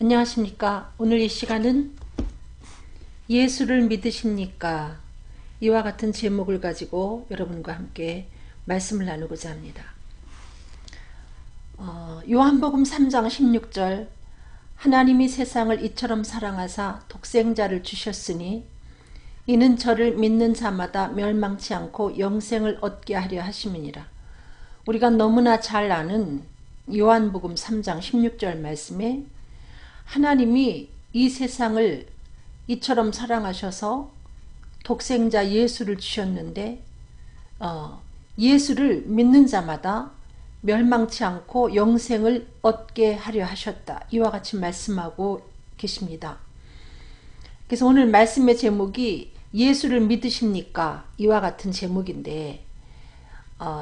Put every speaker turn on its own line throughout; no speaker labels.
안녕하십니까. 오늘 이 시간은 예수를 믿으십니까? 이와 같은 제목을 가지고 여러분과 함께 말씀을 나누고자 합니다. 요한복음 3장 16절 하나님이 세상을 이처럼 사랑하사 독생자를 주셨으니 이는 저를 믿는 자마다 멸망치 않고 영생을 얻게 하려 하심이니라. 우리가 너무나 잘 아는 요한복음 3장 16절 말씀에 하나님이 이 세상을 이처럼 사랑하셔서 독생자 예수를 주셨는데 예수를 믿는 자마다 멸망치 않고 영생을 얻게 하려 하셨다. 이와 같이 말씀하고 계십니다. 그래서 오늘 말씀의 제목이 예수를 믿으십니까? 이와 같은 제목인데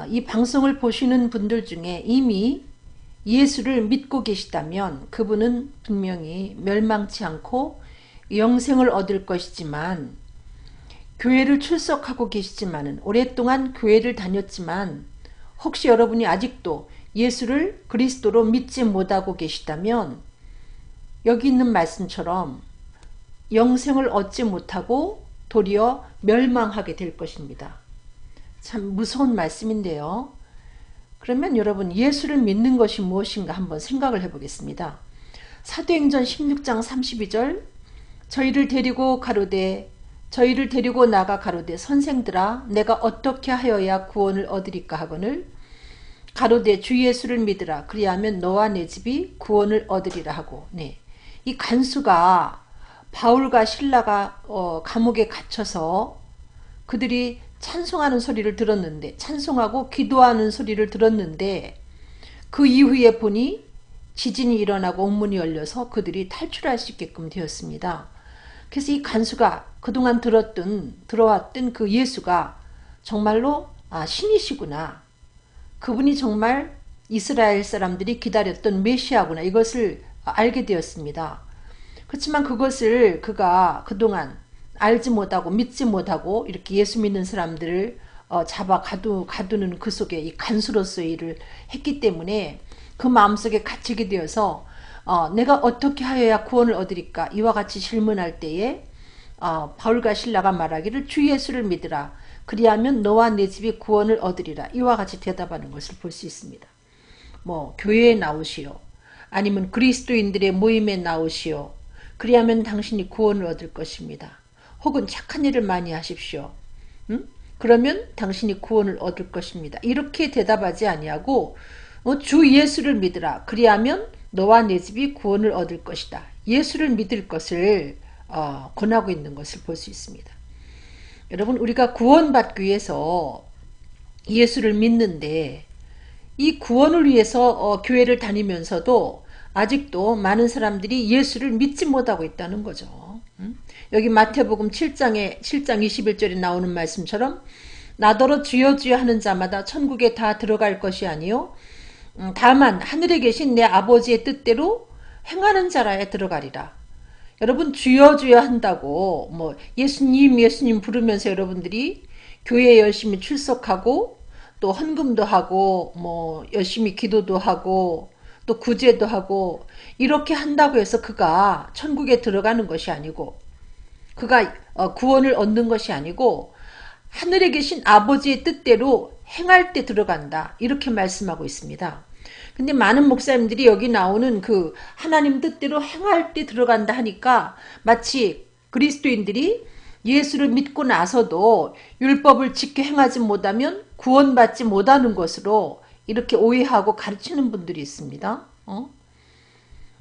이 방송을 보시는 분들 중에 이미 예수를 믿고 계시다면 그분은 분명히 멸망치 않고 영생을 얻을 것이지만, 교회를 출석하고 계시지만은 오랫동안 교회를 다녔지만 혹시 여러분이 아직도 예수를 그리스도로 믿지 못하고 계시다면 여기 있는 말씀처럼 영생을 얻지 못하고 도리어 멸망하게 될 것입니다. 참 무서운 말씀인데요. 그러면 여러분, 예수를 믿는 것이 무엇인가 한번 생각을 해보겠습니다. 사도행전 16장 32절 저희를 데리고 나가 가로되 선생들아 내가 어떻게 하여야 구원을 얻으리까 하거늘 가로되 주 예수를 믿으라 그리하면 너와 내 집이 구원을 얻으리라 하고. 이 간수가 바울과 실라가 감옥에 갇혀서 그들이 찬송하는 소리를 들었는데, 찬송하고 기도하는 소리를 들었는데 그 이후에 보니 지진이 일어나고 옥문이 열려서 그들이 탈출할 수 있게끔 되었습니다. 그래서 이 간수가 그동안 들어왔던 그 예수가 정말로 신이시구나, 그분이 정말 이스라엘 사람들이 기다렸던 메시아구나, 이것을 알게 되었습니다. 그렇지만 그것을 그가 그동안 알지 못하고 믿지 못하고 이렇게 예수 믿는 사람들을 잡아 가두는 그 속에 이 간수로서의 일을 했기 때문에 그 마음속에 갇히게 되어서 내가 어떻게 하여야 구원을 얻으리까 이와 같이 질문할 때에 바울과 실라가 말하기를 주 예수를 믿으라 그리하면 너와 내 집이 구원을 얻으리라 이와 같이 대답하는 것을 볼 수 있습니다. 교회에 나오시오, 아니면 그리스도인들의 모임에 나오시오, 그리하면 당신이 구원을 얻을 것입니다. 혹은 착한 일을 많이 하십시오. 그러면 당신이 구원을 얻을 것입니다. 이렇게 대답하지 아니하고 주 예수를 믿으라 그리하면 너와 내 집이 구원을 얻을 것이다. 예수를 믿을 것을 권하고 있는 것을 볼 수 있습니다. 여러분, 우리가 구원받기 위해서 예수를 믿는데 이 구원을 위해서 교회를 다니면서도 아직도 많은 사람들이 예수를 믿지 못하고 있다는 거죠. 여기 마태복음 7장 21절에 나오는 말씀처럼 나더러 주여 주여 하는 자마다 천국에 다 들어갈 것이 아니요 다만 하늘에 계신 내 아버지의 뜻대로 행하는 자라야 들어가리라. 여러분, 주여 주여 한다고 예수님 부르면서 여러분들이 교회에 열심히 출석하고 또 헌금도 하고 열심히 기도도 하고 또 구제도 하고 이렇게 한다고 해서 그가 천국에 들어가는 것이 아니고, 그가 구원을 얻는 것이 아니고 하늘에 계신 아버지의 뜻대로 행할 때 들어간다, 이렇게 말씀하고 있습니다. 근데 많은 목사님들이 여기 나오는 그 하나님 뜻대로 행할 때 들어간다 하니까 마치 그리스도인들이 예수를 믿고 나서도 율법을 지켜 행하지 못하면 구원받지 못하는 것으로 이렇게 오해하고 가르치는 분들이 있습니다.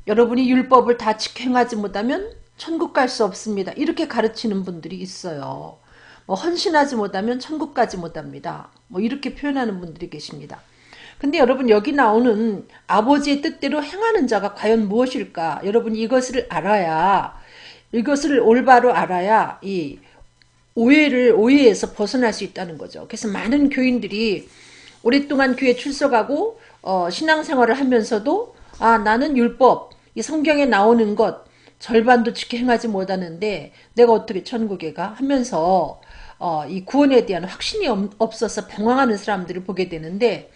여러분이 율법을 다 지켜 행하지 못하면 천국 갈 수 없습니다, 이렇게 가르치는 분들이 있어요. 헌신하지 못하면 천국 가지 못합니다, 이렇게 표현하는 분들이 계십니다. 근데 여러분, 여기 나오는 아버지의 뜻대로 행하는 자가 과연 무엇일까? 여러분이 이것을 올바로 알아야 이 오해에서 벗어날 수 있다는 거죠. 그래서 많은 교인들이 오랫동안 교회 출석하고 신앙생활을 하면서도 나는 율법, 이 성경에 나오는 것 절반도 지켜 행하지 못하는데 내가 어떻게 천국에 가? 하면서 이 구원에 대한 확신이 없어서 방황하는 사람들을 보게 되는데,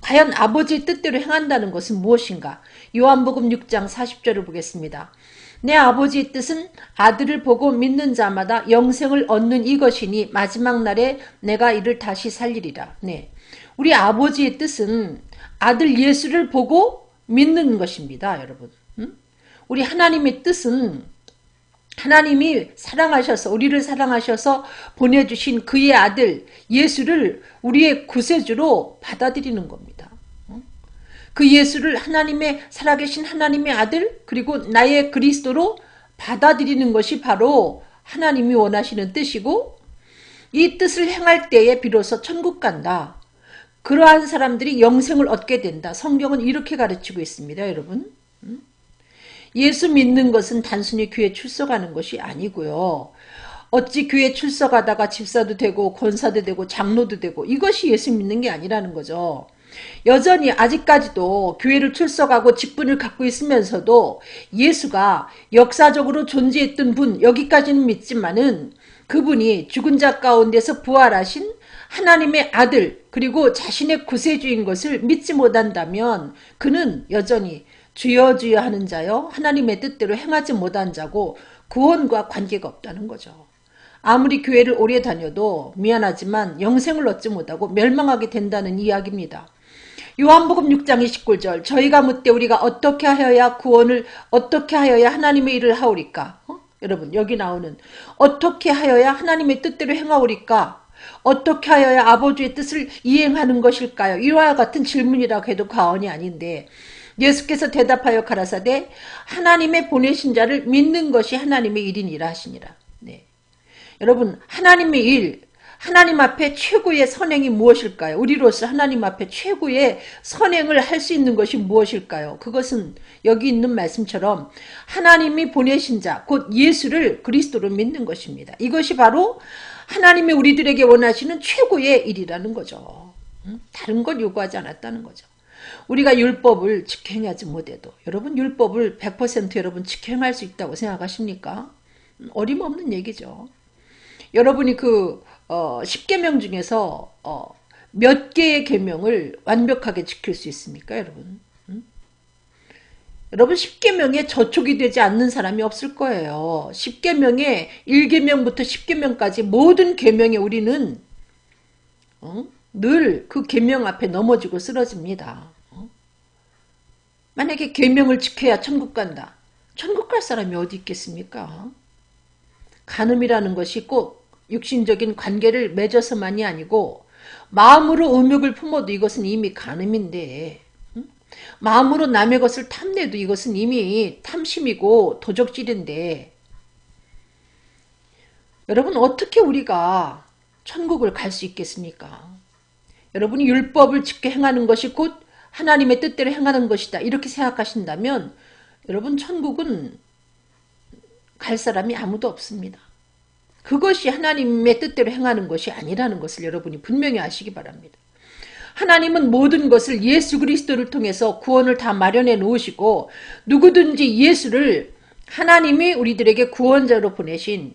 과연 아버지의 뜻대로 행한다는 것은 무엇인가? 요한복음 6장 40절을 보겠습니다. 내 아버지의 뜻은 아들을 보고 믿는 자마다 영생을 얻는 이것이니 마지막 날에 내가 이를 다시 살리리라. 네. 우리 아버지의 뜻은 아들 예수를 보고 믿는 것입니다, 여러분. 우리 하나님의 뜻은 하나님이 사랑하셔서 우리를 사랑하셔서 보내주신 그의 아들 예수를 우리의 구세주로 받아들이는 겁니다. 그 예수를 하나님의 살아계신 하나님의 아들 그리고 나의 그리스도로 받아들이는 것이 바로 하나님이 원하시는 뜻이고 이 뜻을 행할 때에 비로소 천국 간다. 그러한 사람들이 영생을 얻게 된다. 성경은 이렇게 가르치고 있습니다, 여러분. 예수 믿는 것은 단순히 교회 출석하는 것이 아니고요. 어찌 교회 출석하다가 집사도 되고 권사도 되고 장로도 되고 이것이 예수 믿는 게 아니라는 거죠. 여전히 아직까지도 교회를 출석하고 직분을 갖고 있으면서도 예수가 역사적으로 존재했던 분 여기까지는 믿지만은 그분이 죽은 자 가운데서 부활하신 하나님의 아들 그리고 자신의 구세주인 것을 믿지 못한다면 그는 여전히 주여 주여 하는 자여 하나님의 뜻대로 행하지 못한 자고 구원과 관계가 없다는 거죠. 아무리 교회를 오래 다녀도 미안하지만 영생을 얻지 못하고 멸망하게 된다는 이야기입니다. 요한복음 6장 29절 저희가 묻되 우리가 어떻게 하여야 구원을 어떻게 하여야 하나님의 일을 하오리까? 여러분 여기 나오는 어떻게 하여야 하나님의 뜻대로 행하오리까? 어떻게 하여야 아버지의 뜻을 이행하는 것일까요? 이와 같은 질문이라고 해도 과언이 아닌데 예수께서 대답하여 가라사대 하나님의 보내신 자를 믿는 것이 하나님의 일이니라 하시니라. 네. 여러분 하나님의 일 하나님 앞에 최고의 선행이 무엇일까요? 우리로서 하나님 앞에 최고의 선행을 할 수 있는 것이 무엇일까요? 그것은 여기 있는 말씀처럼 하나님이 보내신 자, 곧 예수를 그리스도로 믿는 것입니다. 이것이 바로 하나님이 우리들에게 원하시는 최고의 일이라는 거죠. 다른 걸 요구하지 않았다는 거죠. 우리가 율법을 직행하지 못해도 여러분 율법을 100% 여러분 직행할 수 있다고 생각하십니까? 어림없는 얘기죠. 여러분이 그 10계명 중에서 몇 개의 계명을 완벽하게 지킬 수 있습니까, 여러분? 여러분 10계명에 저촉이 되지 않는 사람이 없을 거예요. 10계명에 1계명부터 10계명까지 모든 계명에 우리는 늘 그 계명 앞에 넘어지고 쓰러집니다. 만약에 계명을 지켜야 천국 간다. 천국 갈 사람이 어디 있겠습니까? 간음이라는 것이 꼭 육신적인 관계를 맺어서만이 아니고 마음으로 음욕을 품어도 이것은 이미 간음인데 마음으로 남의 것을 탐내도 이것은 이미 탐심이고 도적질인데 여러분 어떻게 우리가 천국을 갈 수 있겠습니까? 여러분이 율법을 지켜 행하는 것이 곧 하나님의 뜻대로 행하는 것이다 이렇게 생각하신다면 여러분 천국은 갈 사람이 아무도 없습니다. 그것이 하나님의 뜻대로 행하는 것이 아니라는 것을 여러분이 분명히 아시기 바랍니다. 하나님은 모든 것을 예수 그리스도를 통해서 구원을 다 마련해 놓으시고 누구든지 예수를 하나님이 우리들에게 구원자로 보내신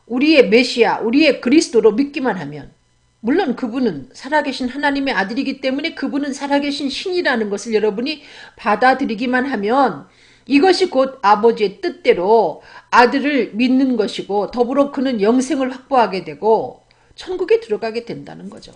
우리의 메시아, 우리의 그리스도로 믿기만 하면 물론 그분은 살아계신 하나님의 아들이기 때문에 그분은 살아계신 신이라는 것을 여러분이 받아들이기만 하면 이것이 곧 아버지의 뜻대로 아들을 믿는 것이고 더불어 그는 영생을 확보하게 되고 천국에 들어가게 된다는 거죠.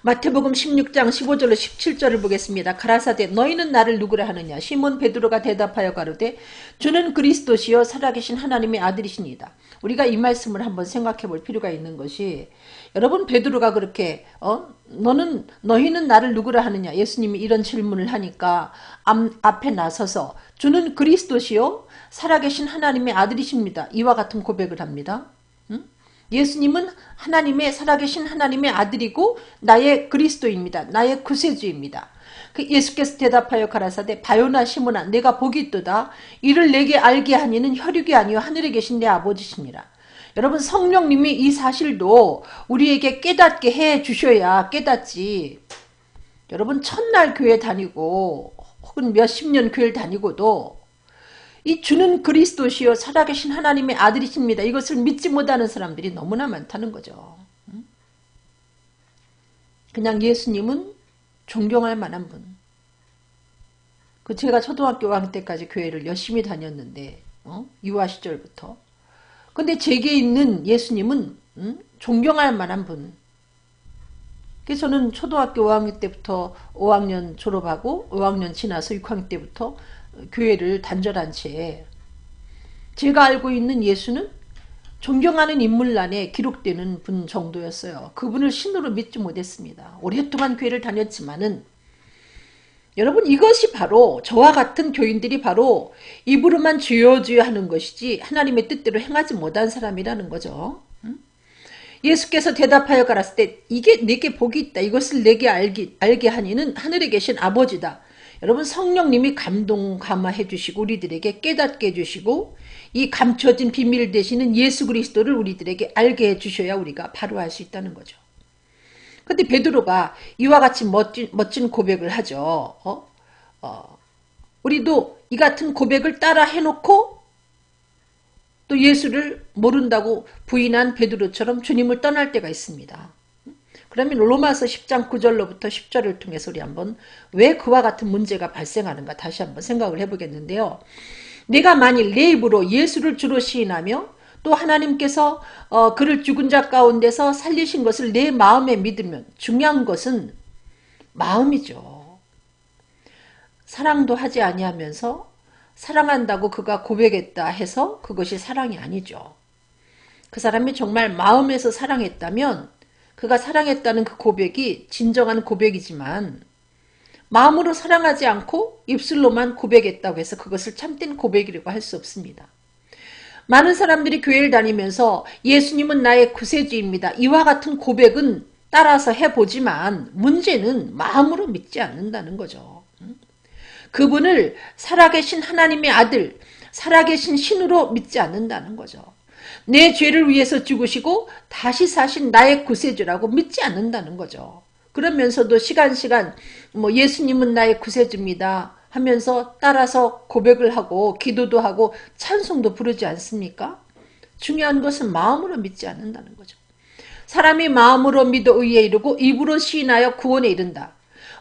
마태복음 16장 15절로 17절을 보겠습니다. 가라사대 너희는 나를 누구라 하느냐? 시몬 베드로가 대답하여 가로되 주는 그리스도시요 살아계신 하나님의 아들이시니이다. 우리가 이 말씀을 한번 생각해 볼 필요가 있는 것이 여러분 베드로가 그렇게 너희는 나를 누구라 하느냐? 예수님이 이런 질문을 하니까 앞에 나서서 주는 그리스도시요 살아계신 하나님의 아들이십니다. 이와 같은 고백을 합니다. 예수님은 하나님의 살아계신 하나님의 아들이고 나의 그리스도입니다. 나의 구세주입니다. 그 예수께서 대답하여 가라사대 바요나 시몬아 내가 복이 있도다. 이를 내게 알게 하니는 혈육이 아니요 하늘에 계신 내 아버지시니라. 여러분 성령님이 이 사실도 우리에게 깨닫게 해 주셔야 깨닫지. 여러분 첫날 교회 다니고 혹은 몇십 년 교회를 다니고도 이 주는 그리스도시요 살아계신 하나님의 아들이십니다. 이것을 믿지 못하는 사람들이 너무나 많다는 거죠. 그냥 예수님은 존경할 만한 분. 그 제가 초등학교 5학년 때까지 교회를 열심히 다녔는데 유아 시절부터. 근데 제게 있는 예수님은 존경할 만한 분. 그래서 저는 초등학교 5학년 때부터 5학년 졸업하고 5학년 지나서 6학년 때부터 교회를 단절한 채 제가 알고 있는 예수는 존경하는 인물란에 기록되는 분 정도였어요. 그분을 신으로 믿지 못했습니다. 오랫동안 교회를 다녔지만은 여러분 이것이 바로 저와 같은 교인들이 바로 입으로만 주여 주여 하는 것이지 하나님의 뜻대로 행하지 못한 사람이라는 거죠. 예수께서 대답하여 가라사대 때 이게 내게 복이 있다. 이것을 내게 알게 하니는 하늘에 계신 아버지다. 여러분 성령님이 감화해 주시고 우리들에게 깨닫게 해주시고 이 감춰진 비밀 되시는 예수 그리스도를 우리들에게 알게 해주셔야 우리가 바로 알 수 있다는 거죠. 근데 베드로가 이와 같이 멋진 고백을 하죠. 우리도 이 같은 고백을 따라 해놓고 또 예수를 모른다고 부인한 베드로처럼 주님을 떠날 때가 있습니다. 그러면 로마서 10장 9절로부터 10절을 통해서 우리 한번 왜 그와 같은 문제가 발생하는가 다시 한번 생각을 해보겠는데요. 내가 만일 내 입으로 예수를 주로 시인하며 또 하나님께서 그를 죽은 자 가운데서 살리신 것을 내 마음에 믿으면 중요한 것은 마음이죠. 사랑도 하지 아니하면서 사랑한다고 그가 고백했다 해서 그것이 사랑이 아니죠. 그 사람이 정말 마음에서 사랑했다면 그가 사랑했다는 그 고백이 진정한 고백이지만 마음으로 사랑하지 않고 입술로만 고백했다고 해서 그것을 참된 고백이라고 할 수 없습니다. 많은 사람들이 교회를 다니면서 예수님은 나의 구세주입니다. 이와 같은 고백은 따라서 해보지만 문제는 마음으로 믿지 않는다는 거죠. 그분을 살아계신 하나님의 아들, 살아계신 신으로 믿지 않는다는 거죠. 내 죄를 위해서 죽으시고 다시 사신 나의 구세주라고 믿지 않는다는 거죠. 그러면서도 시간 예수님은 나의 구세주입니다 하면서 따라서 고백을 하고 기도도 하고 찬송도 부르지 않습니까? 중요한 것은 마음으로 믿지 않는다는 거죠. 사람이 마음으로 믿어 의에 이르고 입으로 시인하여 구원에 이른다.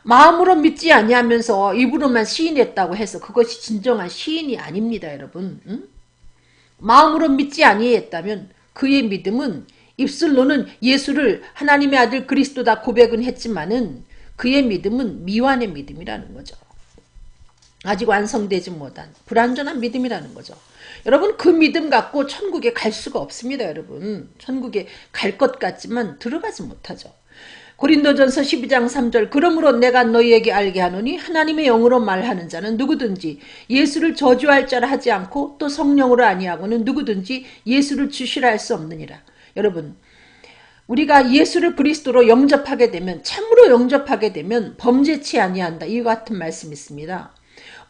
마음으로 믿지 아니하면서 입으로만 시인했다고 해서 그것이 진정한 시인이 아닙니다, 여러분. 응? 마음으로 믿지 아니했다면 그의 믿음은 입술로는 예수를 하나님의 아들 그리스도다 고백은 했지만은 그의 믿음은 미완의 믿음이라는 거죠. 아직 완성되지 못한 불완전한 믿음이라는 거죠. 여러분 그 믿음 갖고 천국에 갈 수가 없습니다. 여러분 천국에 갈 것 같지만 들어가지 못하죠. 고린도전서 12장 3절 그러므로 내가 너희에게 알게 하노니 하나님의 영으로 말하는 자는 누구든지 예수를 저주할 자라 하지 않고 또 성령으로 아니하고는 누구든지 예수를 주시라 할 수 없느니라. 여러분 우리가 예수를 그리스도로 영접하게 되면 참으로 영접하게 되면 범죄치 아니한다. 이와 같은 말씀이 있습니다.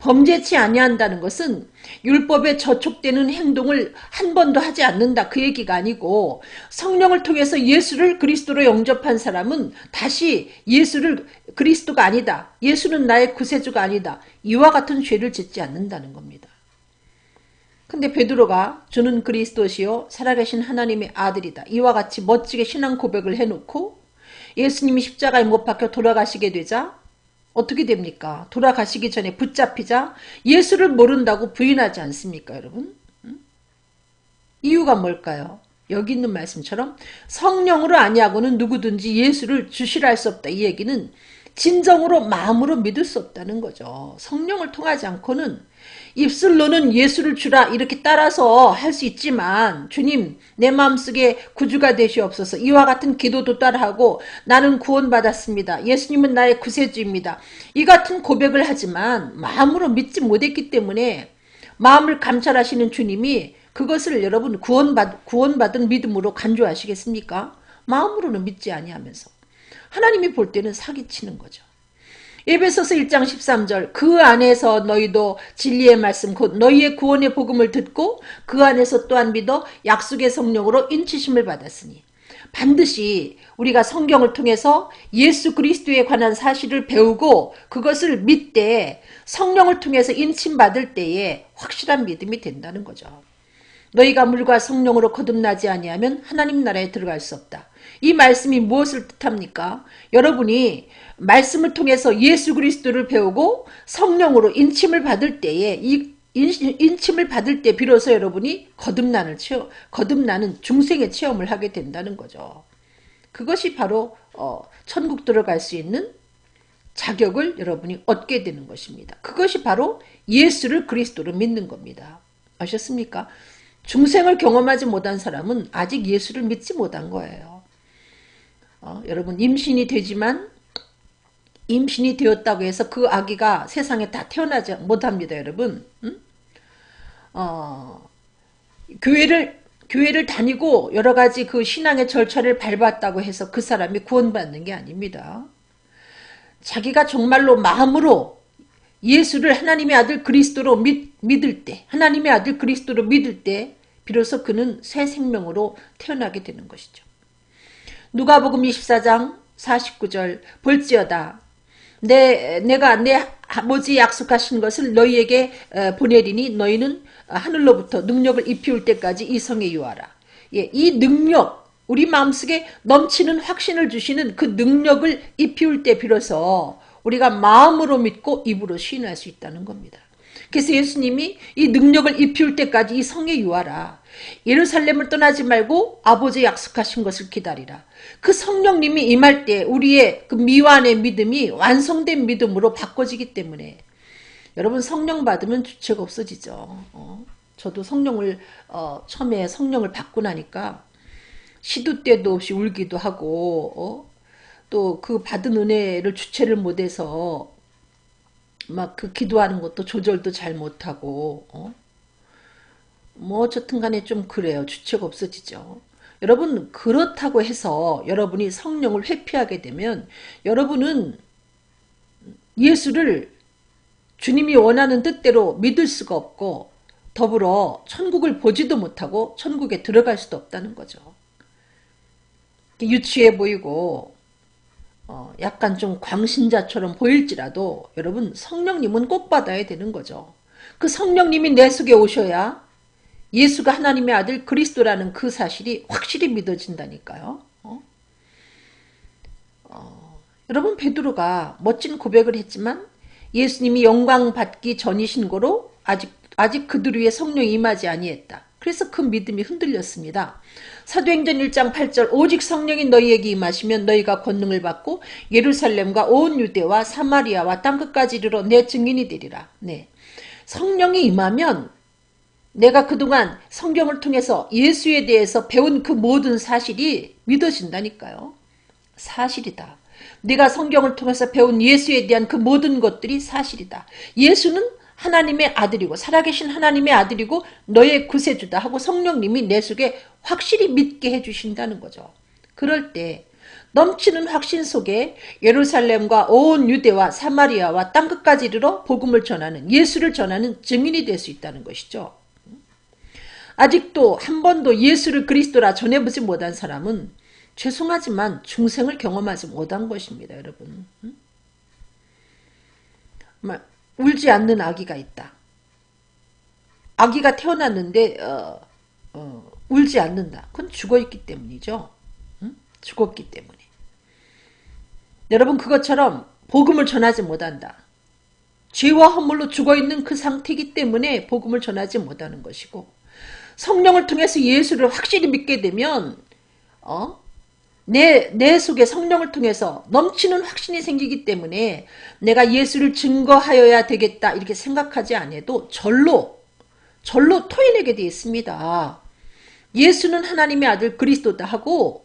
범죄치 아니한다는 것은 율법에 저촉되는 행동을 한 번도 하지 않는다 그 얘기가 아니고 성령을 통해서 예수를 그리스도로 영접한 사람은 다시 예수를 그리스도가 아니다. 예수는 나의 구세주가 아니다. 이와 같은 죄를 짓지 않는다는 겁니다. 근데 베드로가 주는 그리스도시요 살아계신 하나님의 아들이다. 이와 같이 멋지게 신앙 고백을 해놓고 예수님이 십자가에 못 박혀 돌아가시게 되자 어떻게 됩니까? 돌아가시기 전에 붙잡히자 예수를 모른다고 부인하지 않습니까, 여러분? 이유가 뭘까요? 여기 있는 말씀처럼 성령으로 아니하고는 누구든지 예수를 주시라 할 수 없다. 이 얘기는 진정으로 마음으로 믿을 수 없다는 거죠. 성령을 통하지 않고는 입술로는 예수를 주라 이렇게 따라서 할 수 있지만 주님 내 마음속에 구주가 되시옵소서 이와 같은 기도도 따라하고 나는 구원받았습니다. 예수님은 나의 구세주입니다. 이 같은 고백을 하지만 마음으로 믿지 못했기 때문에 마음을 감찰하시는 주님이 그것을 여러분 구원받은 믿음으로 간주하시겠습니까? 마음으로는 믿지 아니하면서 하나님이 볼 때는 사기치는 거죠. 에베소서 1장 13절 그 안에서 너희도 진리의 말씀 곧 너희의 구원의 복음을 듣고 그 안에서 또한 믿어 약속의 성령으로 인치심을 받았으니 반드시 우리가 성경을 통해서 예수 그리스도에 관한 사실을 배우고 그것을 믿되 성령을 통해서 인침받을 때에 확실한 믿음이 된다는 거죠. 너희가 물과 성령으로 거듭나지 아니하면 하나님 나라에 들어갈 수 없다. 이 말씀이 무엇을 뜻합니까? 여러분이 말씀을 통해서 예수 그리스도를 배우고 성령으로 인침을 받을 때에 이 인침을 받을 때 비로소 여러분이 거듭나는 중생의 체험을 하게 된다는 거죠. 그것이 바로 천국 들어갈 수 있는 자격을 여러분이 얻게 되는 것입니다. 그것이 바로 예수를 그리스도로 믿는 겁니다. 아셨습니까? 중생을 경험하지 못한 사람은 아직 예수를 믿지 못한 거예요. 여러분 임신이 되지만 임신이 되었다고 해서 그 아기가 세상에 다 태어나지 못합니다. 여러분. 교회를 다니고 여러 가지 그 신앙의 절차를 밟았다고 해서 그 사람이 구원받는 게 아닙니다. 자기가 정말로 마음으로 예수를 하나님의 아들 그리스도로 믿을 때, 하나님의 아들 그리스도로 믿을 때 비로소 그는 새 생명으로 태어나게 되는 것이죠. 누가복음 24장 49절 볼지어다 내가 내 아버지 약속하신 것을 너희에게 보내리니 너희는 하늘로부터 능력을 입히울 때까지 이 성에 유하라. 예, 이 능력, 우리 마음속에 넘치는 확신을 주시는 그 능력을 입히울 때 비로소 우리가 마음으로 믿고 입으로 시인할 수 있다는 겁니다. 그래서 예수님이 이 능력을 입히울 때까지 이 성에 유하라. 예루살렘을 떠나지 말고 아버지 약속하신 것을 기다리라. 그 성령님이 임할 때 우리의 그 미완의 믿음이 완성된 믿음으로 바꿔지기 때문에 여러분 성령 받으면 주체가 없어지죠. 저도 성령을 처음에 성령을 받고 나니까 시도 때도 없이 울기도 하고 또 그 받은 은혜를 주체를 못해서 막 그 기도하는 것도 조절도 잘 못하고 뭐 어쨌든 간에 좀 그래요. 주체가 없어지죠. 여러분 그렇다고 해서 여러분이 성령을 회피하게 되면 여러분은 예수를 주님이 원하는 뜻대로 믿을 수가 없고 더불어 천국을 보지도 못하고 천국에 들어갈 수도 없다는 거죠. 유치해 보이고 약간 좀 광신자처럼 보일지라도 여러분 성령님은 꼭 받아야 되는 거죠. 그 성령님이 내 속에 오셔야 예수가 하나님의 아들 그리스도라는 그 사실이 확실히 믿어진다니까요. 여러분 베드로가 멋진 고백을 했지만 예수님이 영광 받기 전이신 거로 아직 그들 위에 성령이 임하지 아니했다. 그래서 그 믿음이 흔들렸습니다. 사도행전 1장 8절 오직 성령이 너희에게 임하시면 너희가 권능을 받고 예루살렘과 온 유대와 사마리아와 땅끝까지 이르러 내 증인이 되리라. 네. 성령이 임하면 내가 그동안 성경을 통해서 예수에 대해서 배운 그 모든 사실이 믿어진다니까요. 사실이다. 내가 성경을 통해서 배운 예수에 대한 그 모든 것들이 사실이다. 예수는 하나님의 아들이고 살아계신 하나님의 아들이고 너의 구세주다 하고 성령님이 내 속에 확실히 믿게 해주신다는 거죠. 그럴 때 넘치는 확신 속에 예루살렘과 온 유대와 사마리아와 땅끝까지 이르러 복음을 전하는 예수를 전하는 증인이 될 수 있다는 것이죠. 아직도 한 번도 예수를 그리스도라 전해보지 못한 사람은 죄송하지만 중생을 경험하지 못한 것입니다. 여러분. 울지 않는 아기가 있다. 아기가 태어났는데 울지 않는다. 그건 죽어있기 때문이죠. 죽었기 때문에. 여러분 그것처럼 복음을 전하지 못한다. 죄와 허물로 죽어있는 그 상태이기 때문에 복음을 전하지 못하는 것이고 성령을 통해서 예수를 확실히 믿게 되면 내 속에 성령을 통해서 넘치는 확신이 생기기 때문에 내가 예수를 증거하여야 되겠다 이렇게 생각하지 않아도 절로 토해내게 되어 있습니다. 예수는 하나님의 아들 그리스도다 하고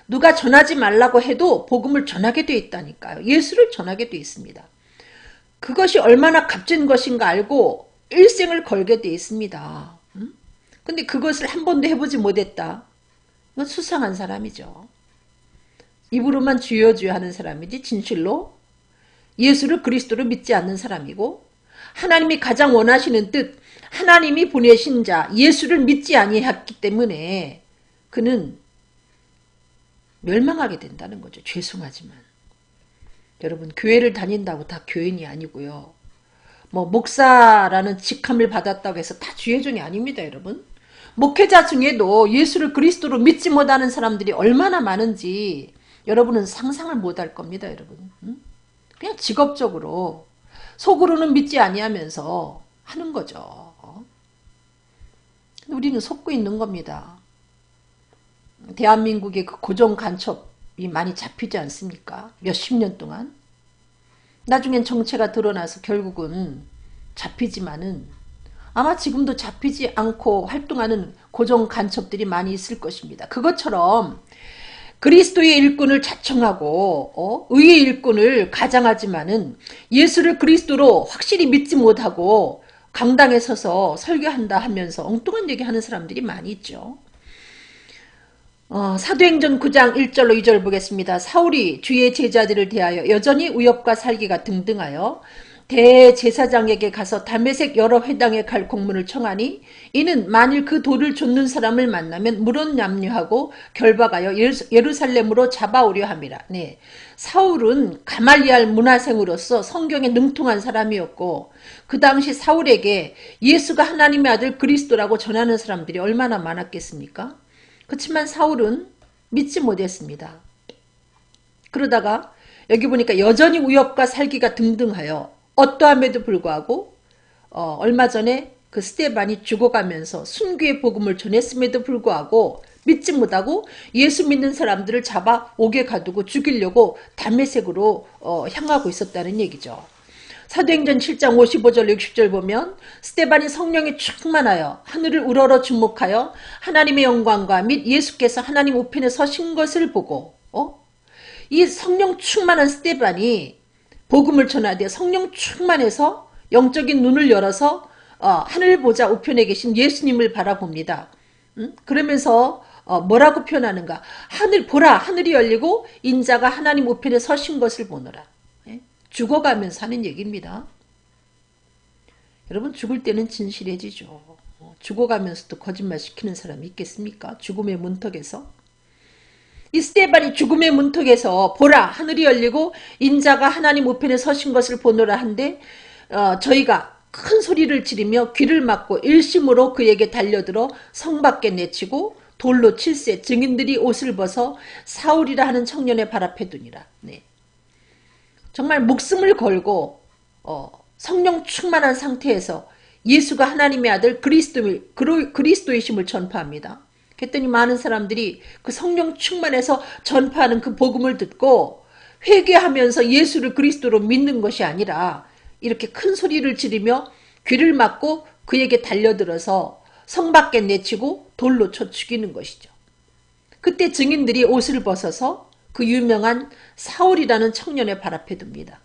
누가 전하지 말라고 해도 복음을 전하게 되어 있다니까요. 예수를 전하게 되어 있습니다. 그것이 얼마나 값진 것인가 알고 일생을 걸게 되어 있습니다. 근데 그것을 한 번도 해보지 못했다. 이건 수상한 사람이죠. 입으로만 주여 주여 하는 사람이지 진실로 예수를 그리스도로 믿지 않는 사람이고 하나님이 가장 원하시는 뜻 하나님이 보내신 자 예수를 믿지 아니했기 때문에 그는 멸망하게 된다는 거죠. 죄송하지만 여러분 교회를 다닌다고 다 교인이 아니고요. 뭐 목사라는 직함을 받았다고 해서 다 주의종이 아닙니다. 여러분 목회자 중에도 예수를 그리스도로 믿지 못하는 사람들이 얼마나 많은지 여러분은 상상을 못할 겁니다, 여러분. 그냥 직업적으로 속으로는 믿지 아니하면서 하는 거죠. 우리는 속고 있는 겁니다. 대한민국의 그 고정 간첩이 많이 잡히지 않습니까? 몇십 년 동안. 나중엔 정체가 드러나서 결국은 잡히지만은 아마 지금도 잡히지 않고 활동하는 고정 간첩들이 많이 있을 것입니다. 그것처럼 그리스도의 일꾼을 자청하고 의의 일꾼을 가장하지만은 예수를 그리스도로 확실히 믿지 못하고 강당에 서서 설교한다 하면서 엉뚱한 얘기하는 사람들이 많이 있죠. 사도행전 9장 1절로 2절 보겠습니다. 사울이 주의 제자들을 대하여 여전히 우엽과 살기가 등등하여 대제사장에게 가서 다메섹 여러 회당에 갈 공문을 청하니 이는 만일 그 돌을 좇는 사람을 만나면 물론 염려하고 결박하여 예루살렘으로 잡아오려 함이라. 네. 사울은 가말리알 문화생으로서 성경에 능통한 사람이었고 그 당시 사울에게 예수가 하나님의 아들 그리스도라고 전하는 사람들이 얼마나 많았겠습니까? 그렇지만 사울은 믿지 못했습니다. 그러다가 여기 보니까 여전히 우엽과 살기가 등등하여 어떠함에도 불구하고 얼마 전에 그 스데반이 죽어가면서 순교의 복음을 전했음에도 불구하고 믿지 못하고 예수 믿는 사람들을 잡아 옥에 가두고 죽이려고 다메섹으로 향하고 있었다는 얘기죠. 사도행전 7장 55절 60절 보면 스데반이 성령에 충만하여 하늘을 우러러 주목하여 하나님의 영광과 및 예수께서 하나님 우편에 서신 것을 보고 이 성령 충만한 스데반이 복음을 전하되 성령 충만해서 영적인 눈을 열어서 하늘 보좌 우편에 계신 예수님을 바라봅니다. 그러면서 뭐라고 표현하는가? 하늘 보라, 하늘이 열리고 인자가 하나님 우편에 서신 것을 보노라. 죽어가면서 하는 얘기입니다. 여러분 죽을 때는 진실해지죠. 죽어가면서도 거짓말 시키는 사람이 있겠습니까? 죽음의 문턱에서. 이 스데반이 죽음의 문턱에서 보라 하늘이 열리고 인자가 하나님 우편에 서신 것을 보노라 한데 저희가 큰 소리를 지르며 귀를 막고 일심으로 그에게 달려들어 성 밖에 내치고 돌로 칠세 증인들이 옷을 벗어 사울이라 하는 청년의 발 앞에 두니라. 네. 정말 목숨을 걸고 성령 충만한 상태에서 예수가 하나님의 아들 그리스도이심을 전파합니다. 그랬더니 많은 사람들이 그 성령 충만해서 전파하는 그 복음을 듣고 회개하면서 예수를 그리스도로 믿는 것이 아니라 이렇게 큰 소리를 지르며 귀를 막고 그에게 달려들어서 성 밖에 내치고 돌로 쳐 죽이는 것이죠. 그때 증인들이 옷을 벗어서 그 유명한 사울이라는 청년의 발 앞에 둡니다.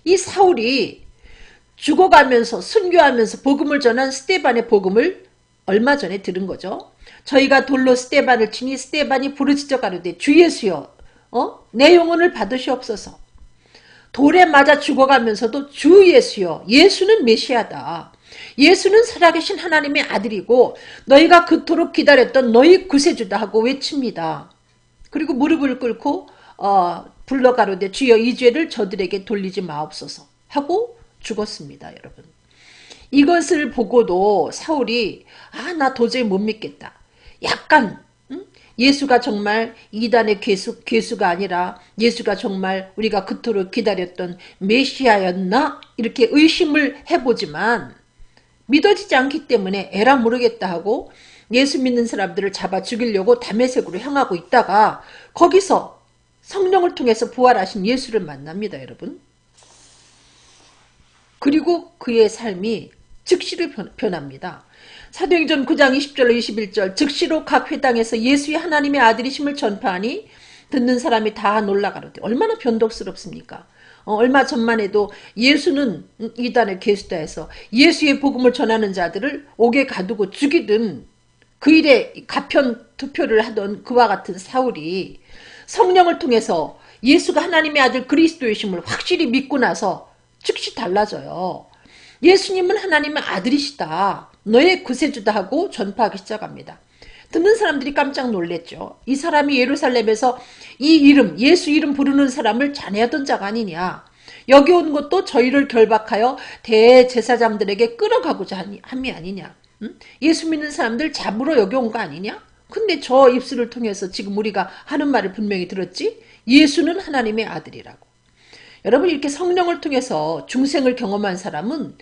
이 사울이 죽어가면서 순교하면서 복음을 전한 스데반의 복음을 얼마 전에 들은 거죠. 저희가 돌로 스데반을 치니 스데반이 부르짖어 가로되 주 예수여 내 영혼을 받으시옵소서. 돌에 맞아 죽어가면서도 주 예수여 예수는 메시아다. 예수는 살아계신 하나님의 아들이고 너희가 그토록 기다렸던 너희 구세주다 하고 외칩니다. 그리고 무릎을 꿇고 불러 가로되 주여 이 죄를 저들에게 돌리지 마옵소서 하고 죽었습니다. 여러분. 이것을 보고도 사울이 나 도저히 못 믿겠다. 약간 예수가 정말 이단의 괴수가 아니라 예수가 정말 우리가 그토록 기다렸던 메시아였나? 이렇게 의심을 해보지만 믿어지지 않기 때문에 에라 모르겠다 하고 예수 믿는 사람들을 잡아 죽이려고 다메섹으로 향하고 있다가 거기서 성령을 통해서 부활하신 예수를 만납니다. 여러분. 그리고 그의 삶이 즉시로 변합니다. 사도행전 9장 20절로 21절 즉시로 각 회당에서 예수의 하나님의 아들이심을 전파하니 듣는 사람이 다 놀라가로되 얼마나 변덕스럽습니까? 얼마 전만 해도 예수는 이단의 괴수다 해서 예수의 복음을 전하는 자들을 옥에 가두고 죽이든 그 일에 가편 투표를 하던 그와 같은 사울이 성령을 통해서 예수가 하나님의 아들 그리스도이심을 확실히 믿고 나서 즉시 달라져요. 예수님은 하나님의 아들이시다. 너의 구세주다 하고 전파하기 시작합니다. 듣는 사람들이 깜짝 놀랐죠. 이 사람이 예루살렘에서 이 이름, 예수 이름 부르는 사람을 잔해하던 자가 아니냐. 여기 온 것도 저희를 결박하여 대제사장들에게 끌어가고자 함이 아니냐. 응? 예수 믿는 사람들 잡으러 여기 온 거 아니냐? 근데 저 입술을 통해서 지금 우리가 하는 말을 분명히 들었지? 예수는 하나님의 아들이라고. 여러분 이렇게 성령을 통해서 중생을 경험한 사람은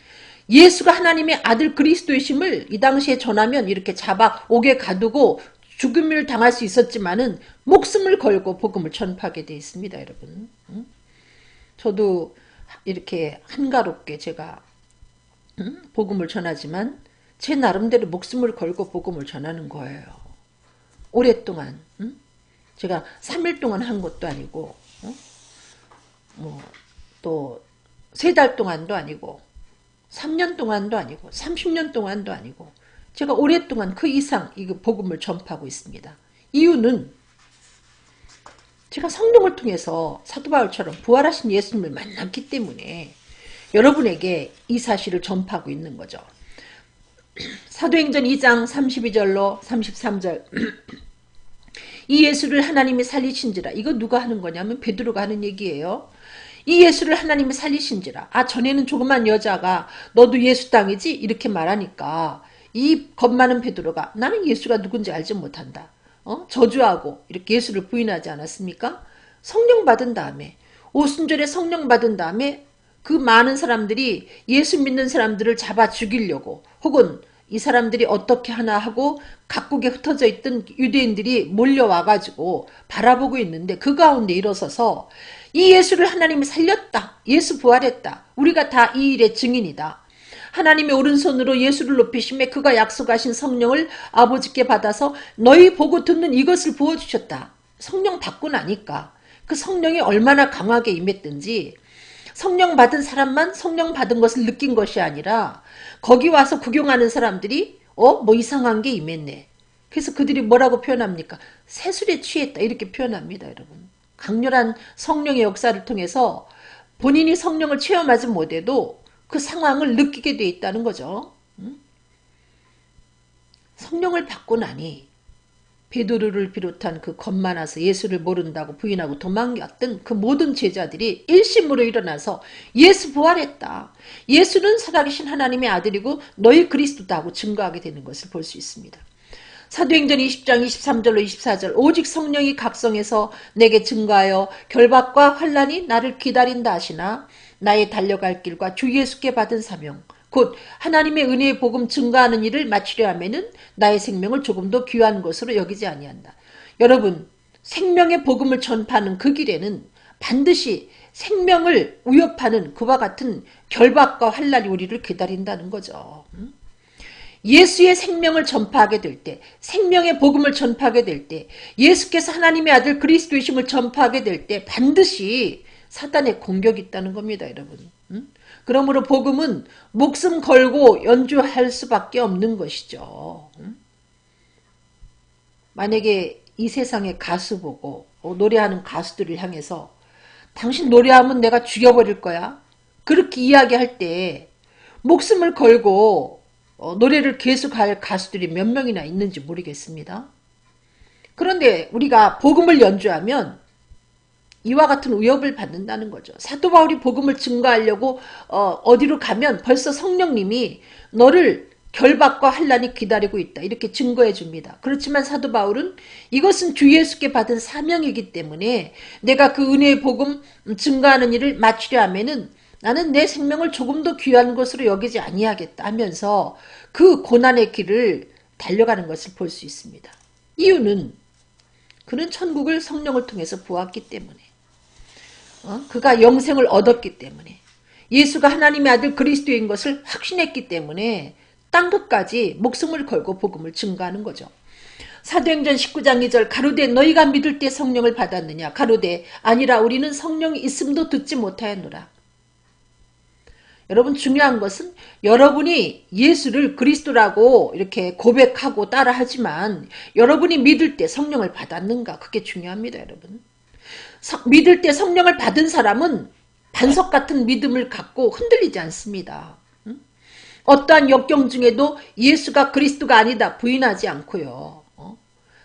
예수가 하나님의 아들 그리스도이심을 이 당시에 전하면 이렇게 잡아 옥에 가두고 죽음을 당할 수 있었지만은 목숨을 걸고 복음을 전파하게 되어 있습니다, 여러분. 저도 이렇게 한가롭게 제가 복음을 전하지만 제 나름대로 목숨을 걸고 복음을 전하는 거예요. 오랫동안 제가 3일 동안 한 것도 아니고 또 3달 동안도 아니고 3년 동안도 아니고 30년 동안도 아니고 제가 오랫동안 그 이상 이 복음을 전파하고 있습니다. 이유는 제가 성령을 통해서 사도 바울처럼 부활하신 예수님을 만났기 때문에 여러분에게 이 사실을 전파하고 있는 거죠. 사도행전 2장 32절로 33절 이 예수를 하나님이 살리신지라. 이거 누가 하는 거냐면 베드로가 하는 얘기예요. 이 예수를 하나님이 살리신지라. 전에는 조그만 여자가 너도 예수 땅이지? 이렇게 말하니까 이 겁 많은 베드로가 나는 예수가 누군지 알지 못한다. 저주하고 이렇게 예수를 부인하지 않았습니까? 성령 받은 다음에 오순절에 성령 받은 다음에 그 많은 사람들이 예수 믿는 사람들을 잡아 죽이려고 혹은 이 사람들이 어떻게 하나 하고 각국에 흩어져 있던 유대인들이 몰려와가지고 바라보고 있는데 그 가운데 일어서서 이 예수를 하나님이 살렸다. 예수 부활했다. 우리가 다 이 일의 증인이다. 하나님의 오른손으로 예수를 높이심에 그가 약속하신 성령을 아버지께 받아서 너희 보고 듣는 이것을 부어주셨다. 성령 받고 나니까 그 성령이 얼마나 강하게 임했든지 성령 받은 사람만 성령 받은 것을 느낀 것이 아니라 거기 와서 구경하는 사람들이 뭐 이상한 게 임했네. 그래서 그들이 뭐라고 표현합니까? 세술에 취했다 이렇게 표현합니다. 여러분. 강렬한 성령의 역사를 통해서 본인이 성령을 체험하지 못해도 그 상황을 느끼게 돼 있다는 거죠. 성령을 받고 나니 베드로를 비롯한 그 겁 많아서 예수를 모른다고 부인하고 도망갔던 그 모든 제자들이 일심으로 일어나서 예수 부활했다. 예수는 살아계신 하나님의 아들이고 너희 그리스도다 하고 증거하게 되는 것을 볼 수 있습니다. 사도행전 20장 23절로 24절 오직 성령이 각성해서 내게 증거하여 결박과 환난이 나를 기다린다 하시나 나의 달려갈 길과 주 예수께 받은 사명 곧 하나님의 은혜의 복음 증거하는 일을 마치려 하면은 나의 생명을 조금도 귀한 것으로 여기지 아니한다. 여러분 생명의 복음을 전파하는 그 길에는 반드시 생명을 위협하는 그와 같은 결박과 환난이 우리를 기다린다는 거죠. 예수의 생명을 전파하게 될 때, 생명의 복음을 전파하게 될 때, 예수께서 하나님의 아들 그리스도이심을 전파하게 될 때 반드시 사단의 공격이 있다는 겁니다, 여러분. 그러므로 복음은 목숨 걸고 연주할 수밖에 없는 것이죠. 만약에 이 세상의 가수 보고 노래하는 가수들을 향해서 당신 노래하면 내가 죽여버릴 거야. 그렇게 이야기할 때 목숨을 걸고 노래를 계속할 가수들이 몇 명이나 있는지 모르겠습니다. 그런데 우리가 복음을 연주하면 이와 같은 위협을 받는다는 거죠. 사도 바울이 복음을 증거하려고 어디로 가면 벌써 성령님이 너를 결박과 환난이 기다리고 있다. 이렇게 증거해 줍니다. 그렇지만 사도 바울은 이것은 주 예수께 받은 사명이기 때문에 내가 그 은혜의 복음 증거하는 일을 마치려 하면은 나는 내 생명을 조금 더 귀한 것으로 여기지 아니하겠다 하면서 그 고난의 길을 달려가는 것을 볼 수 있습니다. 이유는 그는 천국을 성령을 통해서 보았기 때문에 그가 영생을 얻었기 때문에 예수가 하나님의 아들 그리스도인 것을 확신했기 때문에 땅 끝까지 목숨을 걸고 복음을 증거하는 거죠. 사도행전 19장 2절 가로되 너희가 믿을 때 성령을 받았느냐 가로되 아니라 우리는 성령이 있음도 듣지 못하였노라. 여러분 중요한 것은 여러분이 예수를 그리스도라고 이렇게 고백하고 따라하지만 여러분이 믿을 때 성령을 받았는가 그게 중요합니다. 여러분. 믿을 때 성령을 받은 사람은 반석 같은 믿음을 갖고 흔들리지 않습니다. 어떠한 역경 중에도 예수가 그리스도가 아니다 부인하지 않고요.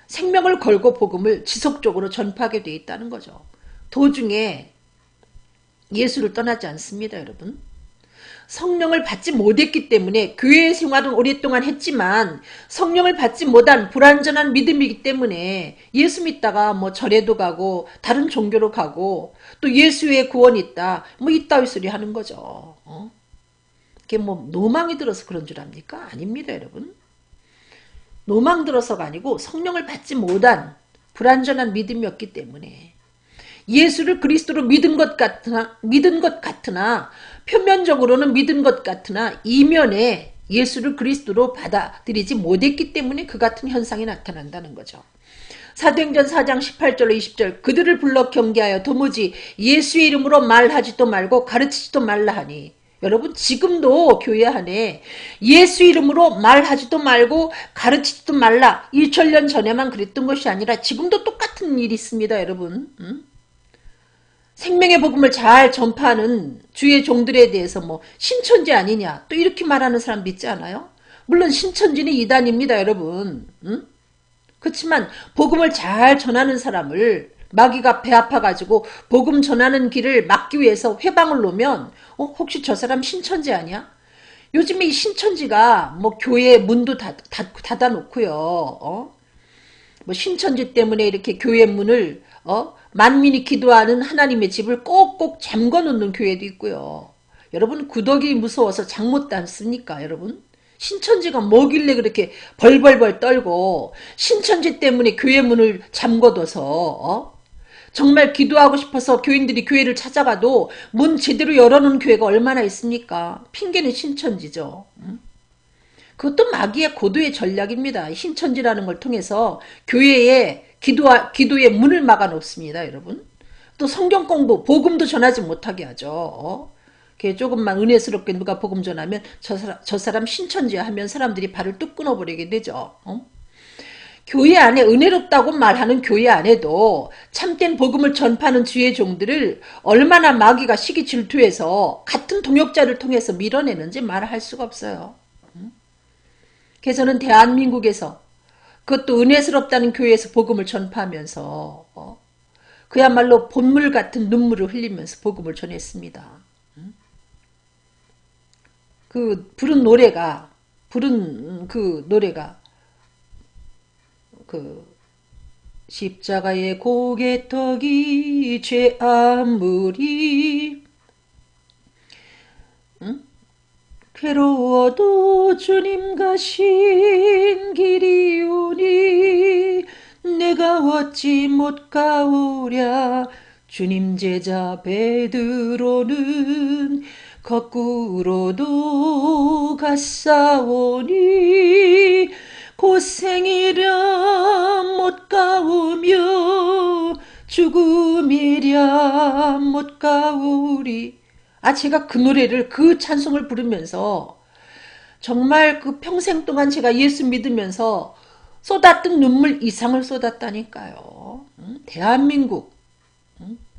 생명을 걸고 복음을 지속적으로 전파하게 되어 있다는 거죠. 도중에 예수를 떠나지 않습니다. 여러분. 성령을 받지 못했기 때문에 교회 생활은 오랫동안 했지만 성령을 받지 못한 불완전한 믿음이기 때문에 예수 믿다가 뭐 절에도 가고 다른 종교로 가고 또 예수의 구원이 있다 뭐 이따위 소리 하는 거죠. 그게 뭐 노망이 들어서 그런 줄 압니까? 아닙니다, 여러분. 노망 들어서가 아니고 성령을 받지 못한 불완전한 믿음이었기 때문에 예수를 그리스도로 믿은 것 같으나 표면적으로는 믿은 것 같으나 이면에 예수를 그리스도로 받아들이지 못했기 때문에 그 같은 현상이 나타난다는 거죠. 사도행전 4장 18절로 20절 그들을 불러 경계하여 도무지 예수의 이름으로 말하지도 말고 가르치지도 말라 하니 여러분 지금도 교회 안에 예수 이름으로 말하지도 말고 가르치지도 말라 2000년 전에만 그랬던 것이 아니라 지금도 똑같은 일이 있습니다. 여러분. 생명의 복음을 잘 전파하는 주의 종들에 대해서 뭐 신천지 아니냐 또 이렇게 말하는 사람 믿지 않아요? 물론 신천지는 이단입니다. 여러분. 그렇지만 복음을 잘 전하는 사람을 마귀가 배 아파가지고 복음 전하는 길을 막기 위해서 회방을 놓으면 혹시 저 사람 신천지 아니야? 요즘에 이 신천지가 뭐 교회 문도 닫아놓고요. 뭐 신천지 때문에 이렇게 교회 문을 만민이 기도하는 하나님의 집을 꼭꼭 잠궈놓는 교회도 있고요. 여러분 구더기 무서워서 장 못 닫습니까? 여러분 신천지가 뭐길래 그렇게 벌벌벌 떨고 신천지 때문에 교회 문을 잠궈둬서 정말 기도하고 싶어서 교인들이 교회를 찾아가도 문 제대로 열어놓은 교회가 얼마나 있습니까? 핑계는 신천지죠. 그것도 마귀의 고도의 전략입니다. 신천지라는 걸 통해서 교회에 기도의 문을 막아 놓습니다. 여러분. 또 성경 공부, 복음도 전하지 못하게 하죠. 조금만 은혜스럽게 누가 복음 전하면 저 사람 신천지야 하면 사람들이 발을 뚝 끊어버리게 되죠. 교회 안에 은혜롭다고 말하는 교회 안에도 참된 복음을 전파하는 주의 종들을 얼마나 마귀가 시기 질투해서 같은 동역자를 통해서 밀어내는지 말할 수가 없어요. 그래서는 대한민국에서 그것도 은혜스럽다는 교회에서 복음을 전파하면서 그야말로 본물 같은 눈물을 흘리면서 복음을 전했습니다. 부른 그 노래가 십자가의 고개떡이 죄 아무리 괴로워도 주님 가신 길이오니 내가 어찌 못 가오랴 주님 제자 베드로는 거꾸로도 갔사오니 고생이랴 못 가오며 죽음이랴 못 가오리. 제가 그 노래를 그 찬송을 부르면서 정말 그 평생 동안 제가 예수 믿으면서 쏟았던 눈물 이상을 쏟았다니까요. 대한민국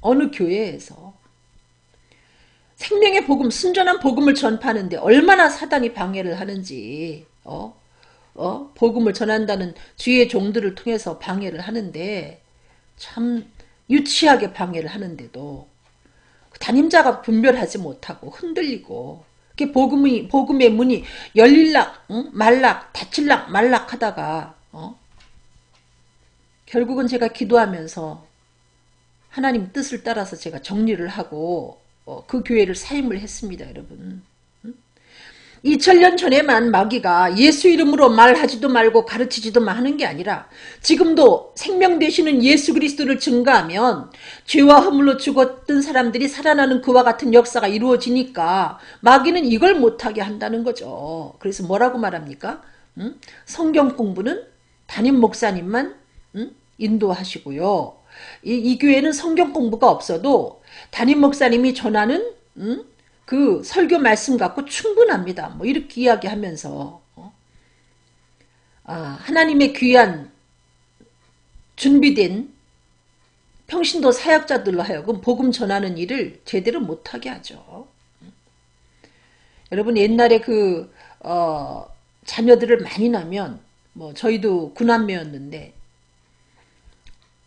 어느 교회에서 생명의 복음, 순전한 복음을 전파하는데 얼마나 사단이 방해를 하는지 복음을 전한다는 주의 종들을 통해서 방해를 하는데 참 유치하게 방해를 하는데도 담임자가 분별하지 못하고 흔들리고 복음의 문이 열릴락 말락 닫힐락 말락 하다가 결국은 제가 기도하면서 하나님 뜻을 따라서 제가 정리를 하고 그 교회를 사임을 했습니다. 여러분. 2000년 전에만 마귀가 예수 이름으로 말하지도 말고 가르치지도 하는 게 아니라 지금도 생명 되시는 예수 그리스도를 증거하면 죄와 허물로 죽었던 사람들이 살아나는 그와 같은 역사가 이루어지니까 마귀는 이걸 못하게 한다는 거죠. 그래서 뭐라고 말합니까? 성경 공부는 담임 목사님만 인도하시고요. 이 교회는 성경 공부가 없어도 담임 목사님이 전하는 그 설교 말씀 갖고 충분합니다. 뭐 이렇게 이야기하면서 하나님의 귀한 준비된 평신도 사역자들로 하여금 복음 전하는 일을 제대로 못하게 하죠. 여러분 옛날에 자녀들을 많이 낳으면 뭐 저희도 구남매였는데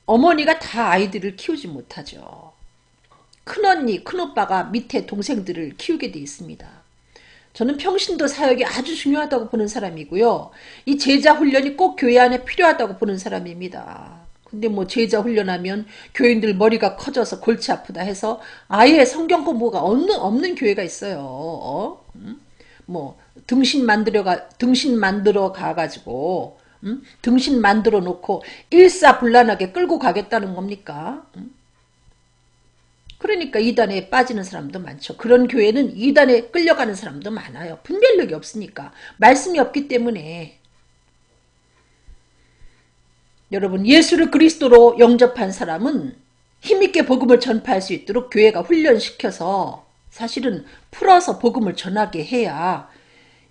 어머니가 다 아이들을 키우지 못하죠. 큰언니, 큰오빠가 밑에 동생들을 키우게 돼 있습니다. 저는 평신도 사역이 아주 중요하다고 보는 사람이고요. 이 제자 훈련이 꼭 교회 안에 필요하다고 보는 사람입니다. 근데 뭐 제자 훈련하면 교인들 머리가 커져서 골치 아프다 해서 아예 성경 공부가 없는 교회가 있어요. 뭐 등신 만들어 가가지고 등신 만들어 놓고 일사불란하게 끌고 가겠다는 겁니까? 그러니까 이단에 빠지는 사람도 많죠. 그런 교회는 이단에 끌려가는 사람도 많아요. 분별력이 없으니까. 말씀이 없기 때문에. 여러분, 예수를 그리스도로 영접한 사람은 힘있게 복음을 전파할 수 있도록 교회가 훈련시켜서 사실은 풀어서 복음을 전하게 해야,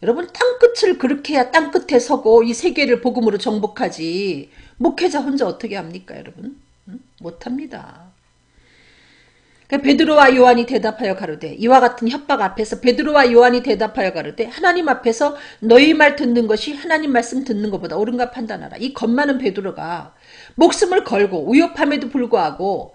여러분, 땅끝을 그렇게 해야 땅끝에 서고 이 세계를 복음으로 정복하지, 목회자 혼자 어떻게 합니까, 여러분? 못합니다. 베드로와 요한이 대답하여 가로되, 이와 같은 협박 앞에서 베드로와 요한이 대답하여 가로되, 하나님 앞에서 너희 말 듣는 것이 하나님 말씀 듣는 것보다 옳은가 판단하라. 이 겁 많은 베드로가 목숨을 걸고 위협함에도 불구하고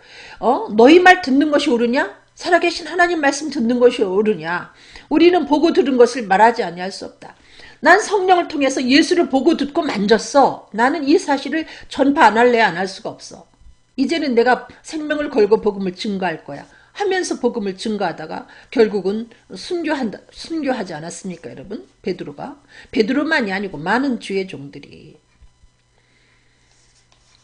너희 말 듣는 것이 옳으냐? 살아계신 하나님 말씀 듣는 것이 옳으냐? 우리는 보고 들은 것을 말하지 아니할 수 없다. 난 성령을 통해서 예수를 보고 듣고 만졌어. 나는 이 사실을 전파 안 할래 안 할 수가 없어. 이제는 내가 생명을 걸고 복음을 증거할 거야 하면서 복음을 증거하다가 결국은 순교하지 않았습니까, 여러분? 베드로만이 아니고 많은 주의 종들이.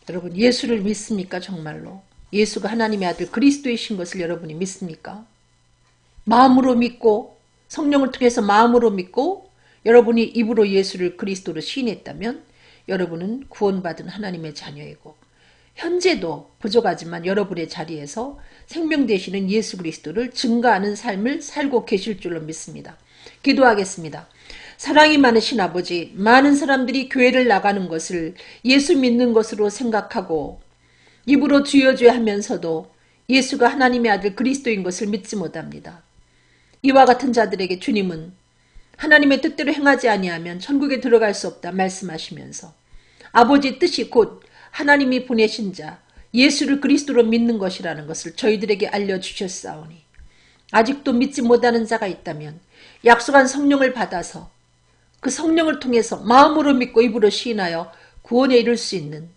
여러분, 예수를 믿습니까, 정말로? 예수가 하나님의 아들 그리스도이신 것을 여러분이 믿습니까? 마음으로 믿고 성령을 통해서 마음으로 믿고 여러분이 입으로 예수를 그리스도로 시인했다면 여러분은 구원받은 하나님의 자녀이고, 현재도 부족하지만 여러분의 자리에서 생명 되시는 예수 그리스도를 증거하는 삶을 살고 계실 줄로 믿습니다. 기도하겠습니다. 사랑이 많으신 아버지, 많은 사람들이 교회를 나가는 것을 예수 믿는 것으로 생각하고 입으로 주여 주여 하면서도 예수가 하나님의 아들 그리스도인 것을 믿지 못합니다. 이와 같은 자들에게 주님은 하나님의 뜻대로 행하지 아니하면 천국에 들어갈 수 없다 말씀하시면서 아버지의 뜻이 곧 하나님이 보내신 자 예수를 그리스도로 믿는 것이라는 것을 저희들에게 알려주셨사오니, 아직도 믿지 못하는 자가 있다면 약속한 성령을 받아서 그 성령을 통해서 마음으로 믿고 입으로 시인하여 구원에 이를 수 있는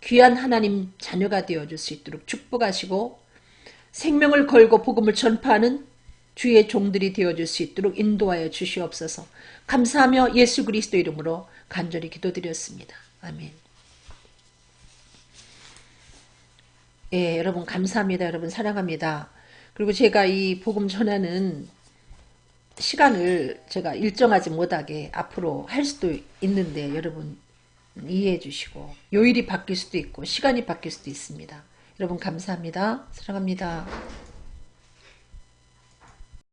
귀한 하나님 자녀가 되어줄 수 있도록 축복하시고, 생명을 걸고 복음을 전파하는 주의 종들이 되어줄 수 있도록 인도하여 주시옵소서. 감사하며 예수 그리스도 이름으로 간절히 기도드렸습니다. 아멘. 예, 여러분 감사합니다. 여러분 사랑합니다. 그리고 제가 이 복음 전하는 시간을 제가 일정하지 못하게 앞으로 할 수도 있는데 여러분 이해해 주시고, 요일이 바뀔 수도 있고 시간이 바뀔 수도 있습니다. 여러분 감사합니다. 사랑합니다.